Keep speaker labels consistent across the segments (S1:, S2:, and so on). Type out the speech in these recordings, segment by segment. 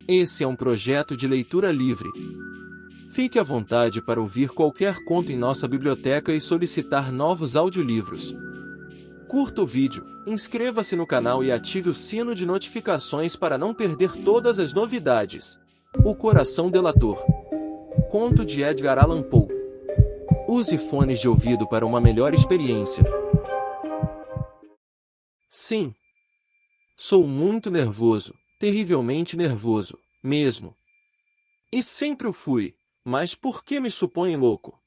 S1: Esse é um projeto de leitura livre. Fique à vontade para ouvir qualquer conto em nossa biblioteca e solicitar novos audiolivros. Curta o vídeo, inscreva-se no canal e ative o sino de notificações para não perder todas as novidades. O Coração Delator. Conto de Edgar Allan Poe. Use fones de ouvido para uma melhor experiência. Sim. Sou muito nervoso, terrivelmente nervoso, mesmo. E sempre o fui, mas por que me supõem louco?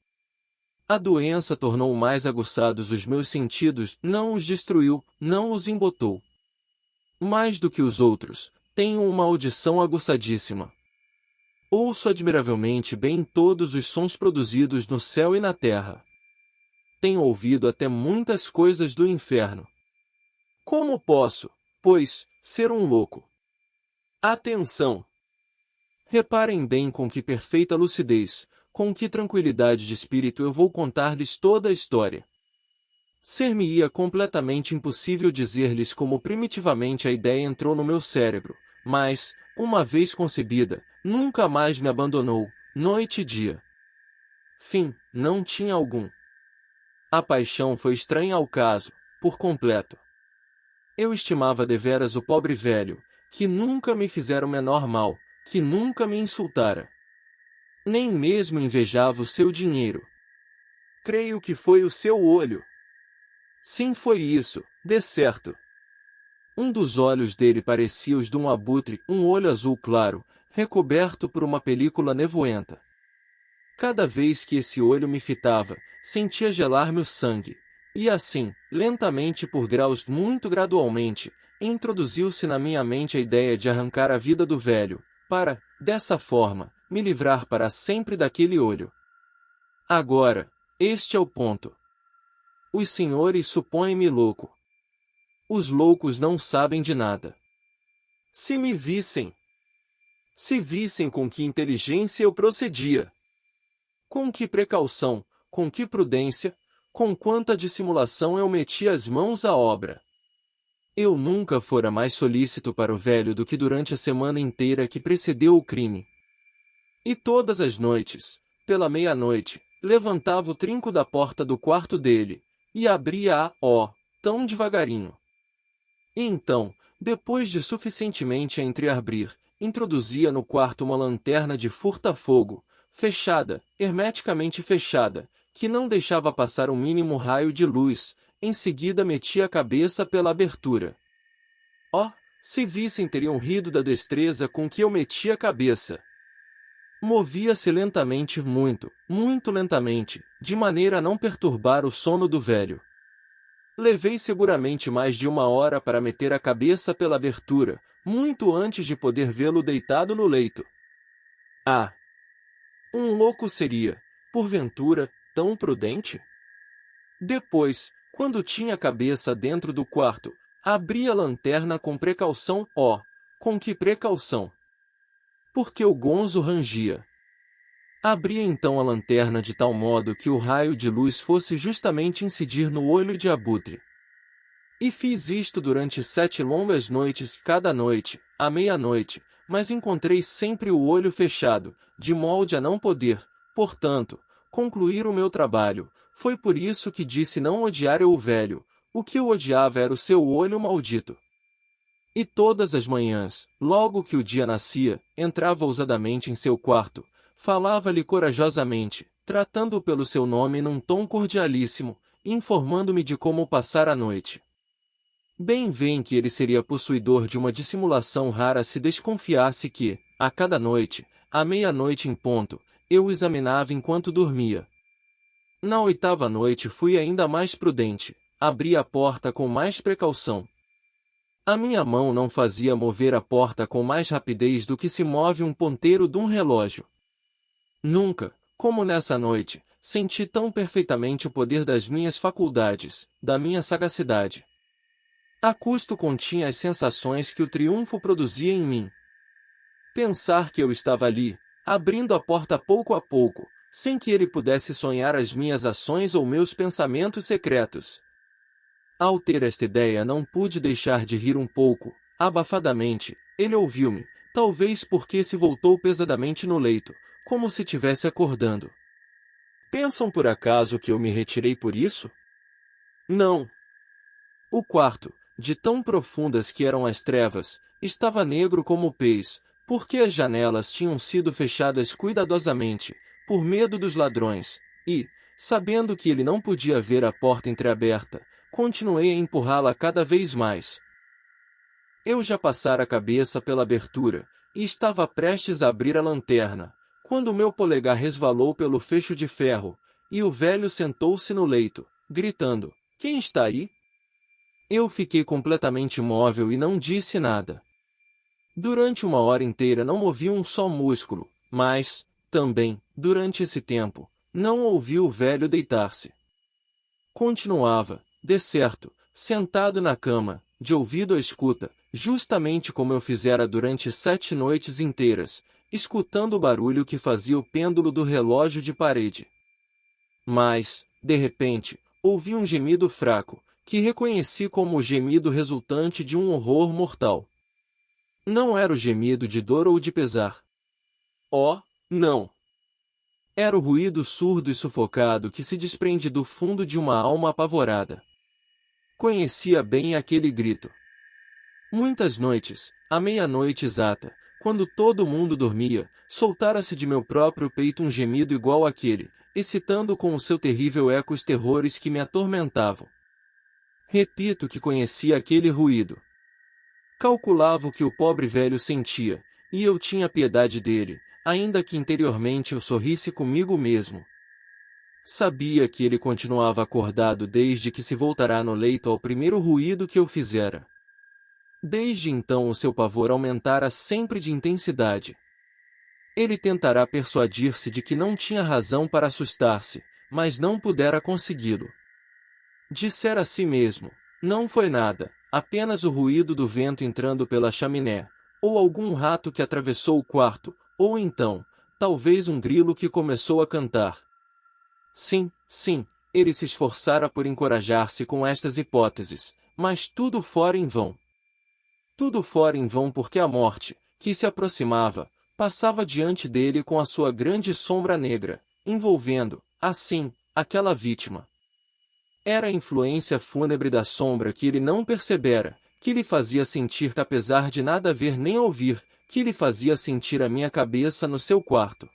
S1: A doença tornou mais aguçados os meus sentidos, não os destruiu, não os embotou. Mais do que os outros, tenho uma audição aguçadíssima. Ouço admiravelmente bem todos os sons produzidos no céu e na terra. Tenho ouvido até muitas coisas do inferno. Como posso, pois, ser um louco? Atenção! Reparem bem com que perfeita lucidez, com que tranquilidade de espírito eu vou contar-lhes toda a história. Ser-me-ia completamente impossível dizer-lhes como primitivamente a ideia entrou no meu cérebro, mas, uma vez concebida, nunca mais me abandonou, noite e dia. Fim, não tinha algum. A paixão foi estranha ao caso, por completo. Eu estimava deveras o pobre velho, que nunca me fizera o menor mal, que nunca me insultara. Nem mesmo invejava o seu dinheiro. Creio que foi o seu olho. Sim, foi isso, de certo. Um dos olhos dele parecia os de um abutre, um olho azul claro, recoberto por uma película nevoenta. Cada vez que esse olho me fitava, sentia gelar-me o sangue, e assim, lentamente por graus muito gradualmente, introduziu-se na minha mente a ideia de arrancar a vida do velho, para, dessa forma, me livrar para sempre daquele olho. Agora, este é o ponto. Os senhores supõem-me louco. Os loucos não sabem de nada. Se me vissem, se vissem com que inteligência eu procedia, com que precaução, com que prudência, com quanta dissimulação eu metia as mãos à obra. Eu nunca fora mais solícito para o velho do que durante a semana inteira que precedeu o crime. E todas as noites, pela meia-noite, levantava o trinco da porta do quarto dele, e abria-a, tão devagarinho. E então, depois de suficientemente a entreabrir, introduzia no quarto uma lanterna de furta-fogo, fechada, hermeticamente fechada, que não deixava passar um mínimo raio de luz, em seguida metia a cabeça pela abertura. Se vissem teriam rido da destreza com que eu metia a cabeça. Movia-se lentamente, muito, muito lentamente, de maneira a não perturbar o sono do velho. Levei seguramente mais de 1 hora para meter a cabeça pela abertura, muito antes de poder vê-lo deitado no leito. Um louco seria, porventura, tão prudente? Depois, quando tinha a cabeça dentro do quarto, abri a lanterna com precaução, com que precaução? Porque o gonzo rangia. Abri então a lanterna de tal modo que o raio de luz fosse justamente incidir no olho de abutre. E fiz isto durante 7 longas noites, cada noite, à meia-noite, mas encontrei sempre o olho fechado, de molde a não poder, portanto, concluir o meu trabalho. Foi por isso que disse não odiar eu o velho, o que eu odiava era o seu olho maldito. E todas as manhãs, logo que o dia nascia, entrava ousadamente em seu quarto, falava-lhe corajosamente, tratando-o pelo seu nome num tom cordialíssimo, informando-me de como passar a noite. Bem vêem que ele seria possuidor de uma dissimulação rara se desconfiasse que, a cada noite, à meia-noite em ponto, eu o examinava enquanto dormia. Na 8ª noite fui ainda mais prudente, abri a porta com mais precaução. A minha mão não fazia mover a porta com mais rapidez do que se move um ponteiro de um relógio. Nunca, como nessa noite, senti tão perfeitamente o poder das minhas faculdades, da minha sagacidade. A custo continha as sensações que o triunfo produzia em mim. Pensar que eu estava ali, abrindo a porta pouco a pouco, sem que ele pudesse sonhar as minhas ações ou meus pensamentos secretos. Ao ter esta ideia não pude deixar de rir um pouco, abafadamente. Ele ouviu-me, talvez porque se voltou pesadamente no leito, como se tivesse acordando. Pensam por acaso que eu me retirei por isso? Não. O quarto, de tão profundas que eram as trevas, estava negro como o pez, porque as janelas tinham sido fechadas cuidadosamente, por medo dos ladrões, e, sabendo que ele não podia ver a porta entreaberta, continuei a empurrá-la cada vez mais. Eu já passara a cabeça pela abertura, e estava prestes a abrir a lanterna, quando o meu polegar resvalou pelo fecho de ferro, e o velho sentou-se no leito, gritando: "Quem está aí?" Eu fiquei completamente imóvel e não disse nada. Durante uma hora inteira não movi um só músculo, mas, também, durante esse tempo, não ouvi o velho deitar-se. Continuava, decerto, sentado na cama, de ouvido à escuta, justamente como eu fizera durante 7 noites inteiras, escutando o barulho que fazia o pêndulo do relógio de parede. Mas, de repente, ouvi um gemido fraco, que reconheci como o gemido resultante de um horror mortal. Não era o gemido de dor ou de pesar. Oh, não! Era o ruído surdo e sufocado que se desprende do fundo de uma alma apavorada. Conhecia bem aquele grito. Muitas noites, à meia-noite exata, quando todo mundo dormia, soltara-se de meu próprio peito um gemido igual àquele, excitando com o seu terrível eco os terrores que me atormentavam. Repito que conhecia aquele ruído. Calculava o que o pobre velho sentia, e eu tinha piedade dele, ainda que interiormente eu sorrisse comigo mesmo. Sabia que ele continuava acordado desde que se voltará no leito ao primeiro ruído que eu fizera. Desde então o seu pavor aumentara sempre de intensidade. Ele tentará persuadir-se de que não tinha razão para assustar-se, mas não pudera consegui-lo. Dissera a si mesmo: "Não foi nada, apenas o ruído do vento entrando pela chaminé, ou algum rato que atravessou o quarto, ou então, talvez um grilo que começou a cantar." Sim, sim, ele se esforçara por encorajar-se com estas hipóteses, mas tudo fora em vão. Tudo fora em vão porque a morte, que se aproximava, passava diante dele com a sua grande sombra negra, envolvendo, assim, aquela vítima. Era a influência fúnebre da sombra que ele não percebera, que lhe fazia sentir que apesar de nada ver nem ouvir, que lhe fazia sentir a minha cabeça no seu quarto.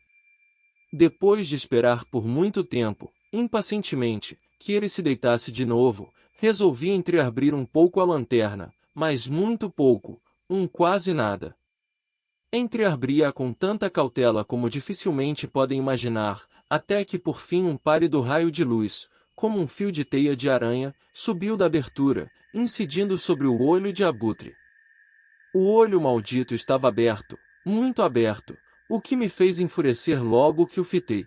S1: Depois de esperar por muito tempo, impacientemente, que ele se deitasse de novo, resolvi entreabrir um pouco a lanterna, mas muito pouco, quase nada. Entreabria-a com tanta cautela como dificilmente podem imaginar, até que por fim um pálido raio de luz, como um fio de teia de aranha, subiu da abertura, incidindo sobre o olho de abutre. O olho maldito estava aberto, muito aberto, o que me fez enfurecer logo que o fitei.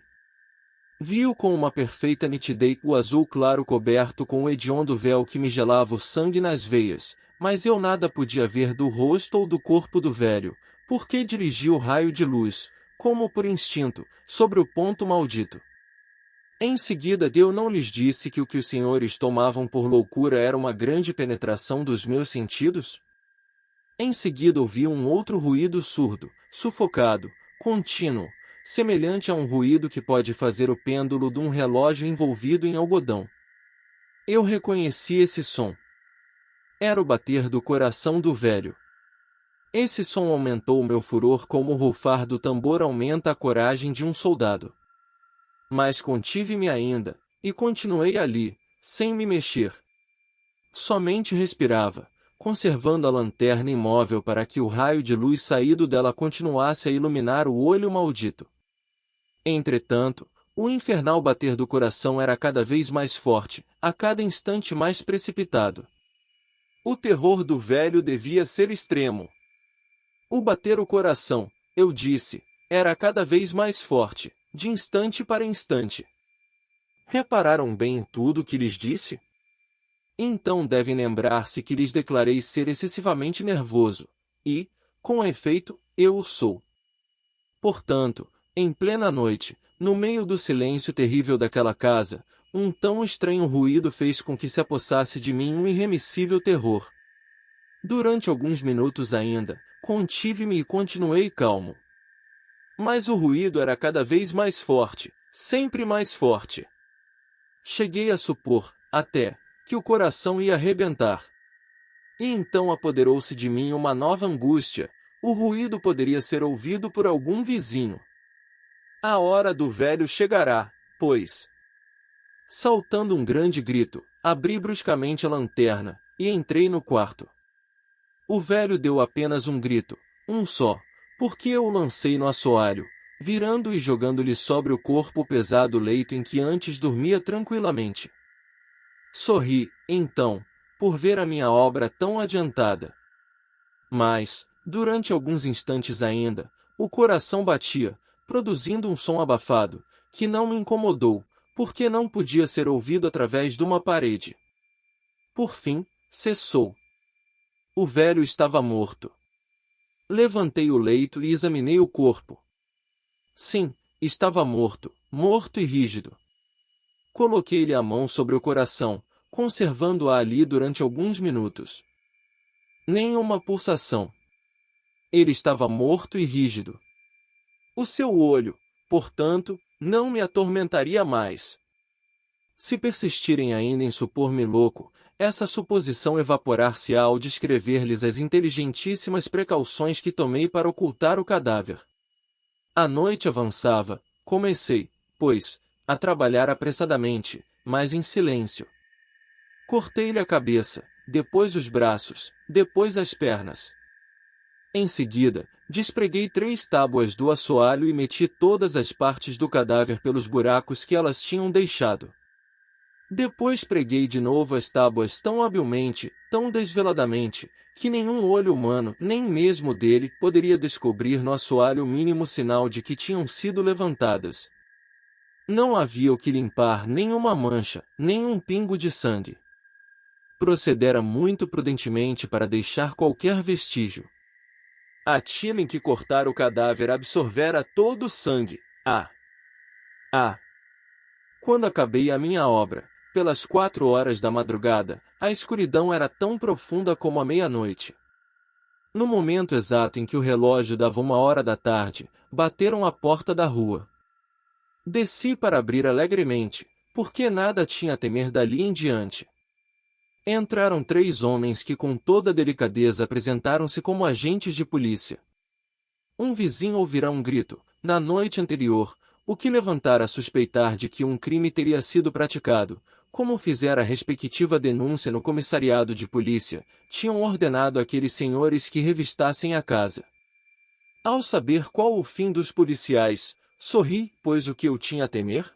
S1: Vi-o com uma perfeita nitidez, o azul claro coberto com o hediondo véu que me gelava o sangue nas veias, mas eu nada podia ver do rosto ou do corpo do velho, porque dirigia o raio de luz, como por instinto, sobre o ponto maldito. Em seguida eu não lhes disse que o que os senhores tomavam por loucura era uma grande penetração dos meus sentidos? Em seguida ouvi um outro ruído surdo, sufocado, contínuo, semelhante a um ruído que pode fazer o pêndulo de um relógio envolvido em algodão. Eu reconheci esse som. Era o bater do coração do velho. Esse som aumentou o meu furor como o rufar do tambor aumenta a coragem de um soldado. Mas contive-me ainda, e continuei ali, sem me mexer. Somente respirava, conservando a lanterna imóvel para que o raio de luz saído dela continuasse a iluminar o olho maldito. Entretanto, o infernal bater do coração era cada vez mais forte, a cada instante mais precipitado. O terror do velho devia ser extremo. O bater o coração, eu disse, era cada vez mais forte, de instante para instante. Repararam bem em tudo que lhes disse? Então devem lembrar-se que lhes declarei ser excessivamente nervoso, e, com efeito, eu o sou. Portanto, em plena noite, no meio do silêncio terrível daquela casa, um tão estranho ruído fez com que se apossasse de mim um irremissível terror. Durante alguns minutos ainda, contive-me e continuei calmo. Mas o ruído era cada vez mais forte, sempre mais forte. Cheguei a supor, até, que o coração ia arrebentar. E então apoderou-se de mim uma nova angústia. O ruído poderia ser ouvido por algum vizinho. A hora do velho chegará, pois. Saltando um grande grito, abri bruscamente a lanterna, e entrei no quarto. O velho deu apenas um grito, um só, porque eu o lancei no assoalho, virando e jogando-lhe sobre o corpo o pesado leito em que antes dormia tranquilamente. Sorri, então, por ver a minha obra tão adiantada. Mas, durante alguns instantes ainda, o coração batia, produzindo um som abafado, que não me incomodou, porque não podia ser ouvido através de uma parede. Por fim, cessou. O velho estava morto. Levantei o leito e examinei o corpo. Sim, estava morto, morto e rígido. Coloquei-lhe a mão sobre o coração, conservando-a ali durante alguns minutos. Nenhuma pulsação. Ele estava morto e rígido. O seu olho, portanto, não me atormentaria mais. Se persistirem ainda em supor-me louco, essa suposição evaporar-se-á ao descrever-lhes as inteligentíssimas precauções que tomei para ocultar o cadáver. A noite avançava, comecei, pois, a trabalhar apressadamente, mas em silêncio. Cortei-lhe a cabeça, depois os braços, depois as pernas. Em seguida, despreguei 3 tábuas do assoalho e meti todas as partes do cadáver pelos buracos que elas tinham deixado. Depois preguei de novo as tábuas tão habilmente, tão desveladamente, que nenhum olho humano, nem mesmo dele, poderia descobrir no assoalho o mínimo sinal de que tinham sido levantadas. Não havia o que limpar nenhuma mancha, nem um pingo de sangue. Procedera muito prudentemente para deixar qualquer vestígio. A tila em que cortara o cadáver absorvera todo o sangue. Quando acabei a minha obra, pelas 4 horas da madrugada, a escuridão era tão profunda como a meia-noite. No momento exato em que o relógio dava 1 hora da tarde, bateram à porta da rua. Desci para abrir alegremente, porque nada tinha a temer dali em diante. Entraram 3 homens que com toda delicadeza apresentaram-se como agentes de polícia. Um vizinho ouvirá um grito, na noite anterior, o que levantara a suspeitar de que um crime teria sido praticado. Como fizera a respectiva denúncia no comissariado de polícia, tinham ordenado àqueles senhores que revistassem a casa. Ao saber qual o fim dos policiais, sorri, pois o que eu tinha a temer?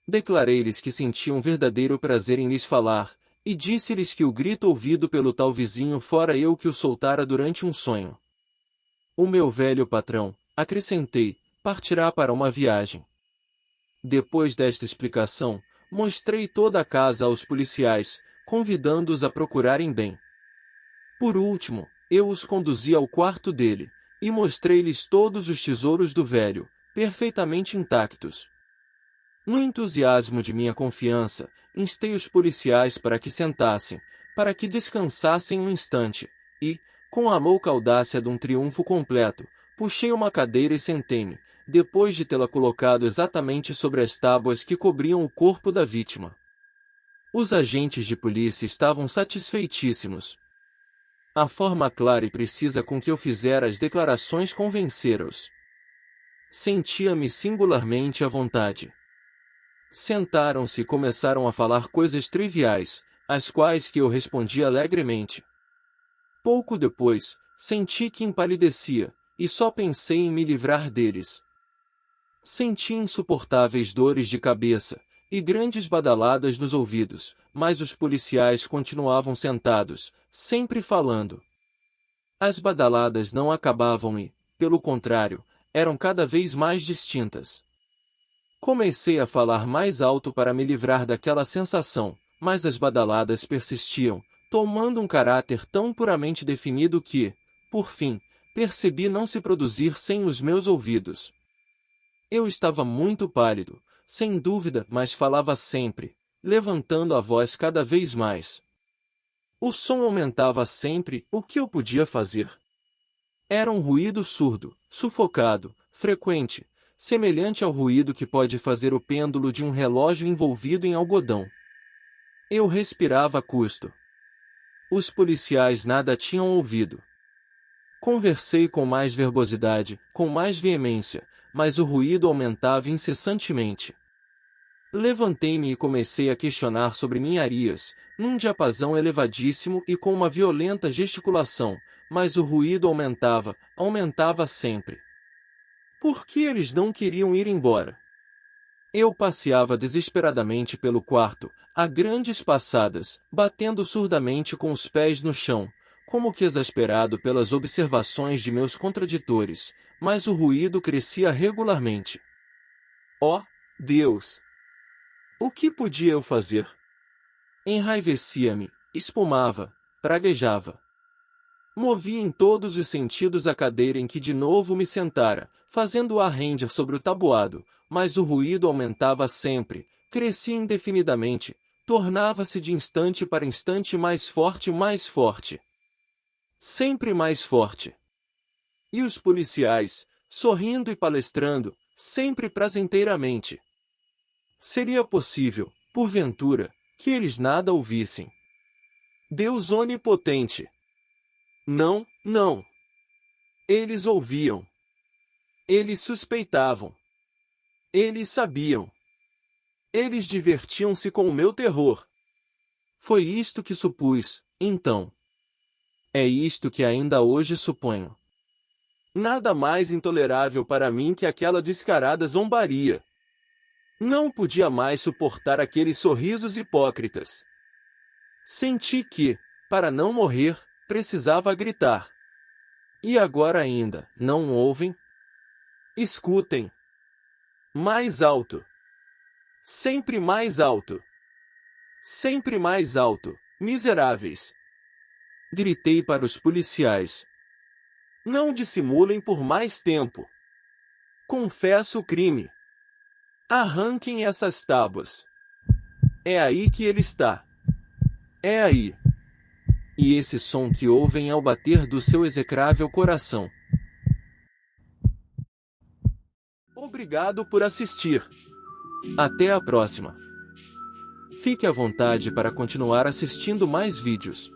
S1: Declarei-lhes que sentia um verdadeiro prazer em lhes falar, e disse-lhes que o grito ouvido pelo tal vizinho fora eu que o soltara durante um sonho. O meu velho patrão, acrescentei, partirá para uma viagem. Depois desta explicação, mostrei toda a casa aos policiais, convidando-os a procurarem bem. Por último, eu os conduzi ao quarto dele, e mostrei-lhes todos os tesouros do velho, perfeitamente intactos. No entusiasmo de minha confiança, instei os policiais para que sentassem, para que descansassem um instante, e, com a louca audácia de um triunfo completo, puxei uma cadeira e sentei-me, depois de tê-la colocado exatamente sobre as tábuas que cobriam o corpo da vítima. Os agentes de polícia estavam satisfeitíssimos. A forma clara e precisa com que eu fizera as declarações convenceram-os. Sentia-me singularmente à vontade. Sentaram-se e começaram a falar coisas triviais, às quais que eu respondi alegremente. Pouco depois, senti que empalidecia, e só pensei em me livrar deles. Senti insuportáveis dores de cabeça, e grandes badaladas nos ouvidos, mas os policiais continuavam sentados, sempre falando. As badaladas não acabavam e, pelo contrário, eram cada vez mais distintas. Comecei a falar mais alto para me livrar daquela sensação, mas as badaladas persistiam, tomando um caráter tão puramente definido que, por fim, percebi não se produzir sem os meus ouvidos. Eu estava muito pálido, sem dúvida, mas falava sempre, levantando a voz cada vez mais. O som aumentava sempre, o que eu podia fazer? Era um ruído surdo, sufocado, frequente, semelhante ao ruído que pode fazer o pêndulo de um relógio envolvido em algodão. Eu respirava a custo. Os policiais nada tinham ouvido. Conversei com mais verbosidade, com mais veemência, mas o ruído aumentava incessantemente. Levantei-me e comecei a questionar sobre ninharias, num diapasão elevadíssimo e com uma violenta gesticulação, mas o ruído aumentava, aumentava sempre. Por que eles não queriam ir embora? Eu passeava desesperadamente pelo quarto, a grandes passadas, batendo surdamente com os pés no chão, como que exasperado pelas observações de meus contraditores, mas o ruído crescia regularmente. Oh, Deus! O que podia eu fazer? Enraivecia-me, espumava, praguejava. Movia em todos os sentidos a cadeira em que de novo me sentara, fazendo-a render sobre o tabuado, mas o ruído aumentava sempre, crescia indefinidamente, tornava-se de instante para instante mais forte, sempre mais forte. E os policiais, sorrindo e palestrando, sempre prazenteiramente. Seria possível, porventura, que eles nada ouvissem? Deus onipotente! Não, não. Eles ouviam. Eles suspeitavam. Eles sabiam. Eles divertiam-se com o meu terror. Foi isto que supus, então. É isto que ainda hoje suponho. Nada mais intolerável para mim que aquela descarada zombaria. Não podia mais suportar aqueles sorrisos hipócritas. Senti que, para não morrer, precisava gritar. E agora ainda, não ouvem? Escutem. Mais alto. Sempre mais alto. Sempre mais alto, miseráveis. Gritei para os policiais. Não dissimulem por mais tempo. Confesso o crime. Arranquem essas tábuas. É aí que ele está. É aí. E esse som que ouvem ao bater do seu execrável coração. Obrigado por assistir. Até a próxima. Fique à vontade para continuar assistindo mais vídeos.